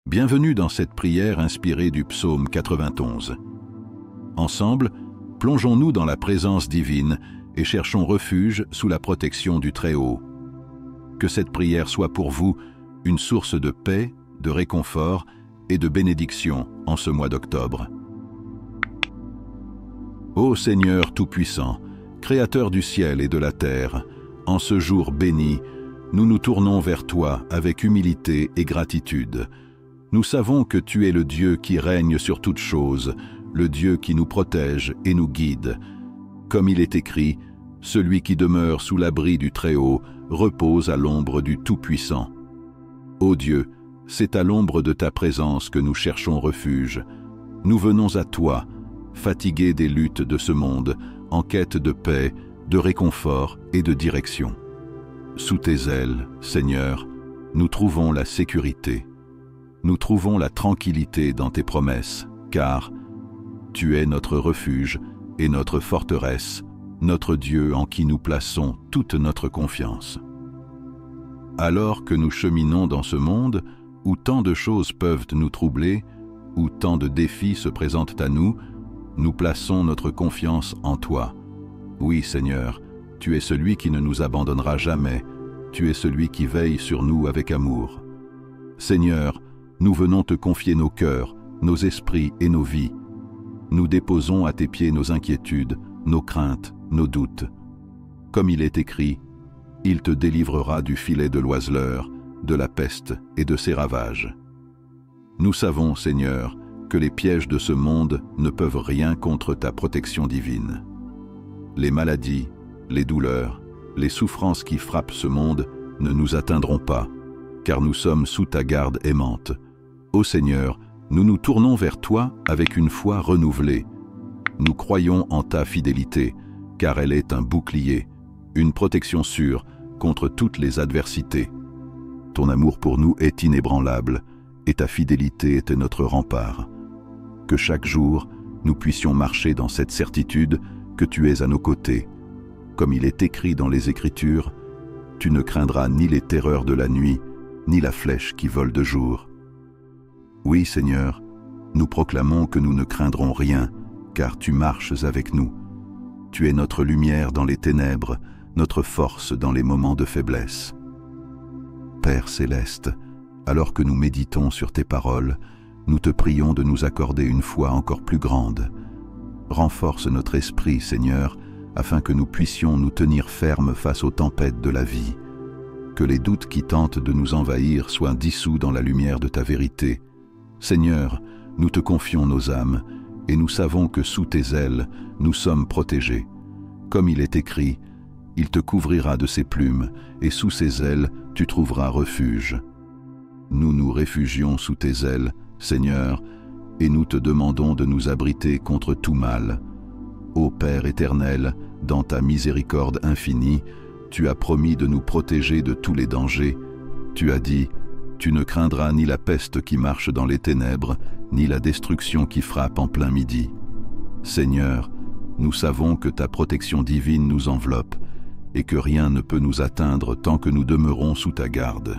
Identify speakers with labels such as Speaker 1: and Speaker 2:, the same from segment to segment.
Speaker 1: Bienvenue dans cette prière inspirée du psaume 91. Ensemble, plongeons-nous dans la présence divine et cherchons refuge sous la protection du Très-Haut. Que cette prière soit pour vous une source de paix, de réconfort et de bénédiction en ce mois d'octobre. Ô Seigneur Tout-Puissant, Créateur du ciel et de la terre, en ce jour béni, nous nous tournons vers toi avec humilité et gratitude. Nous savons que tu es le Dieu qui règne sur toutes choses, le Dieu qui nous protège et nous guide. Comme il est écrit, celui qui demeure sous l'abri du Très-Haut repose à l'ombre du Tout-Puissant. Ô Dieu, c'est à l'ombre de ta présence que nous cherchons refuge. Nous venons à toi, fatigués des luttes de ce monde, en quête de paix, de réconfort et de direction. Sous tes ailes, Seigneur, nous trouvons la sécurité. Nous trouvons la tranquillité dans tes promesses, car tu es notre refuge et notre forteresse, notre Dieu en qui nous plaçons toute notre confiance. Alors que nous cheminons dans ce monde, où tant de choses peuvent nous troubler, où tant de défis se présentent à nous, nous plaçons notre confiance en toi. Oui, Seigneur, tu es celui qui ne nous abandonnera jamais, tu es celui qui veille sur nous avec amour. Seigneur, nous venons te confier nos cœurs, nos esprits et nos vies. Nous déposons à tes pieds nos inquiétudes, nos craintes, nos doutes. Comme il est écrit, il te délivrera du filet de l'oiseleur, de la peste et de ses ravages. Nous savons, Seigneur, que les pièges de ce monde ne peuvent rien contre ta protection divine. Les maladies, les douleurs, les souffrances qui frappent ce monde ne nous atteindront pas, car nous sommes sous ta garde aimante. Ô Seigneur, nous nous tournons vers toi avec une foi renouvelée. Nous croyons en ta fidélité, car elle est un bouclier, une protection sûre contre toutes les adversités. Ton amour pour nous est inébranlable, et ta fidélité est notre rempart. Que chaque jour, nous puissions marcher dans cette certitude que tu es à nos côtés. Comme il est écrit dans les Écritures, tu ne craindras ni les terreurs de la nuit, ni la flèche qui vole de jour. Oui, Seigneur, nous proclamons que nous ne craindrons rien, car tu marches avec nous. Tu es notre lumière dans les ténèbres, notre force dans les moments de faiblesse. Père céleste, alors que nous méditons sur tes paroles, nous te prions de nous accorder une foi encore plus grande. Renforce notre esprit, Seigneur, afin que nous puissions nous tenir fermes face aux tempêtes de la vie. Que les doutes qui tentent de nous envahir soient dissous dans la lumière de ta vérité. Seigneur, nous te confions nos âmes, et nous savons que sous tes ailes, nous sommes protégés. Comme il est écrit, il te couvrira de ses plumes, et sous ses ailes, tu trouveras refuge. Nous nous réfugions sous tes ailes, Seigneur, et nous te demandons de nous abriter contre tout mal. Ô Père éternel, dans ta miséricorde infinie, tu as promis de nous protéger de tous les dangers. Tu as dit, tu ne craindras ni la peste qui marche dans les ténèbres, ni la destruction qui frappe en plein midi. Seigneur, nous savons que ta protection divine nous enveloppe, et que rien ne peut nous atteindre tant que nous demeurons sous ta garde.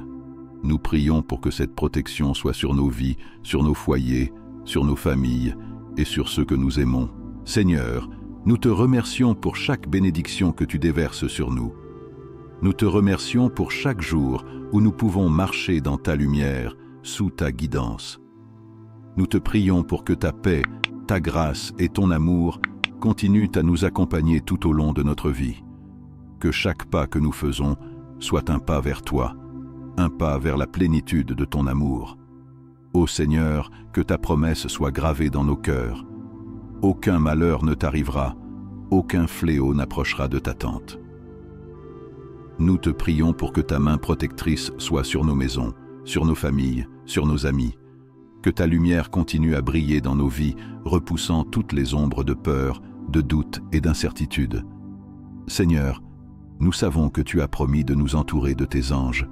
Speaker 1: Nous prions pour que cette protection soit sur nos vies, sur nos foyers, sur nos familles et sur ceux que nous aimons. Seigneur, nous te remercions pour chaque bénédiction que tu déverses sur nous. Nous te remercions pour chaque jour où nous pouvons marcher dans ta lumière, sous ta guidance. Nous te prions pour que ta paix, ta grâce et ton amour continuent à nous accompagner tout au long de notre vie. Que chaque pas que nous faisons soit un pas vers toi, un pas vers la plénitude de ton amour. Ô Seigneur, que ta promesse soit gravée dans nos cœurs. Aucun malheur ne t'arrivera, aucun fléau n'approchera de ta tente. Nous te prions pour que ta main protectrice soit sur nos maisons, sur nos familles, sur nos amis. Que ta lumière continue à briller dans nos vies, repoussant toutes les ombres de peur, de doute et d'incertitude. Seigneur, nous savons que tu as promis de nous entourer de tes anges,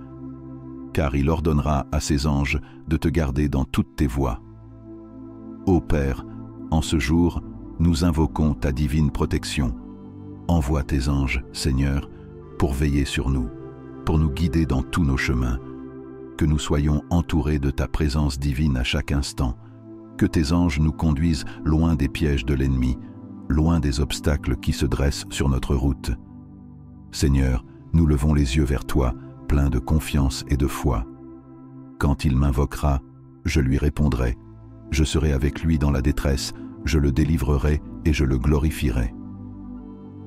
Speaker 1: car il ordonnera à ses anges de te garder dans toutes tes voies. Ô Père, en ce jour, nous invoquons ta divine protection. Envoie tes anges, Seigneur, pour veiller sur nous, pour nous guider dans tous nos chemins. que nous soyons entourés de ta présence divine à chaque instant, que tes anges nous conduisent loin des pièges de l'ennemi, loin des obstacles qui se dressent sur notre route. Seigneur, nous levons les yeux vers toi, pleins de confiance et de foi. Quand il m'invoquera, je lui répondrai. Je serai avec lui dans la détresse, je le délivrerai et je le glorifierai.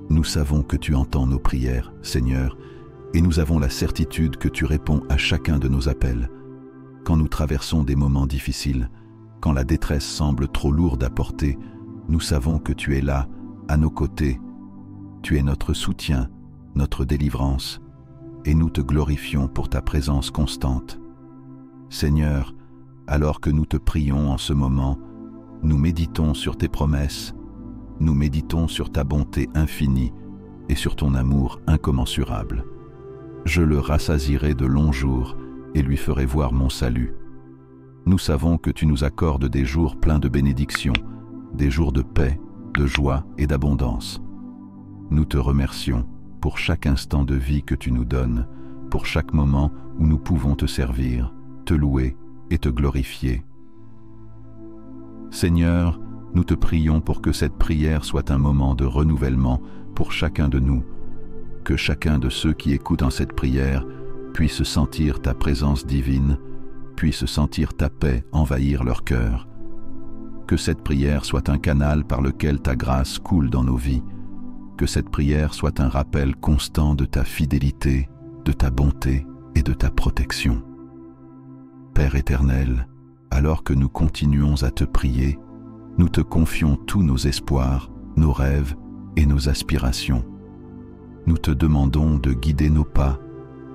Speaker 1: Nous savons que tu entends nos prières, Seigneur, et nous avons la certitude que tu réponds à chacun de nos appels. Quand nous traversons des moments difficiles, quand la détresse semble trop lourde à porter, nous savons que tu es là, à nos côtés. Tu es notre soutien, notre délivrance, et nous te glorifions pour ta présence constante. Seigneur, alors que nous te prions en ce moment, nous méditons sur tes promesses, nous méditons sur ta bonté infinie et sur ton amour incommensurable. Je le rassasierai de longs jours et lui ferai voir mon salut. Nous savons que tu nous accordes des jours pleins de bénédictions, des jours de paix, de joie et d'abondance. Nous te remercions pour chaque instant de vie que tu nous donnes, pour chaque moment où nous pouvons te servir, te louer et te glorifier. Seigneur, nous te prions pour que cette prière soit un moment de renouvellement pour chacun de nous, que chacun de ceux qui écoutent en cette prière puisse sentir ta présence divine, puisse sentir ta paix envahir leur cœur. Que cette prière soit un canal par lequel ta grâce coule dans nos vies, que cette prière soit un rappel constant de ta fidélité, de ta bonté et de ta protection. Père éternel, alors que nous continuons à te prier, nous te confions tous nos espoirs, nos rêves et nos aspirations. Nous te demandons de guider nos pas,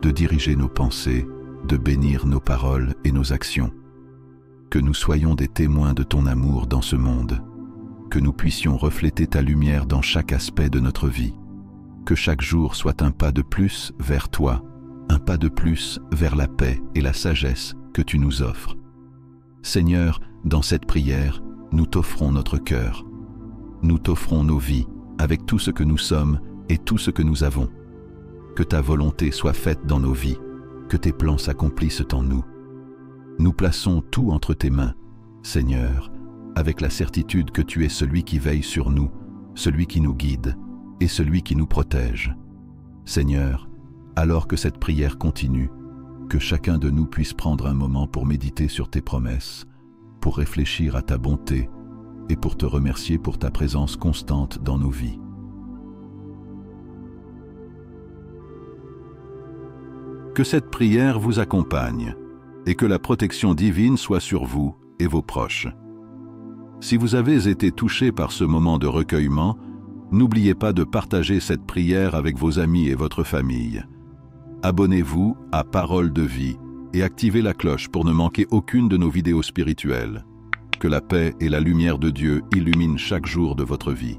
Speaker 1: de diriger nos pensées, de bénir nos paroles et nos actions. Que nous soyons des témoins de ton amour dans ce monde, que nous puissions refléter ta lumière dans chaque aspect de notre vie, que chaque jour soit un pas de plus vers toi, un pas de plus vers la paix et la sagesse que tu nous offres. Seigneur, dans cette prière, nous t'offrons notre cœur. Nous t'offrons nos vies avec tout ce que nous sommes et tout ce que nous avons. Que ta volonté soit faite dans nos vies, que tes plans s'accomplissent en nous. Nous plaçons tout entre tes mains, Seigneur, avec la certitude que tu es celui qui veille sur nous, celui qui nous guide et celui qui nous protège. Seigneur, alors que cette prière continue, que chacun de nous puisse prendre un moment pour méditer sur tes promesses, pour réfléchir à ta bonté et pour te remercier pour ta présence constante dans nos vies. Que cette prière vous accompagne et que la protection divine soit sur vous et vos proches. Si vous avez été touché par ce moment de recueillement, n'oubliez pas de partager cette prière avec vos amis et votre famille. Abonnez-vous à Parole de Vie et activez la cloche pour ne manquer aucune de nos vidéos spirituelles. Que la paix et la lumière de Dieu illuminent chaque jour de votre vie.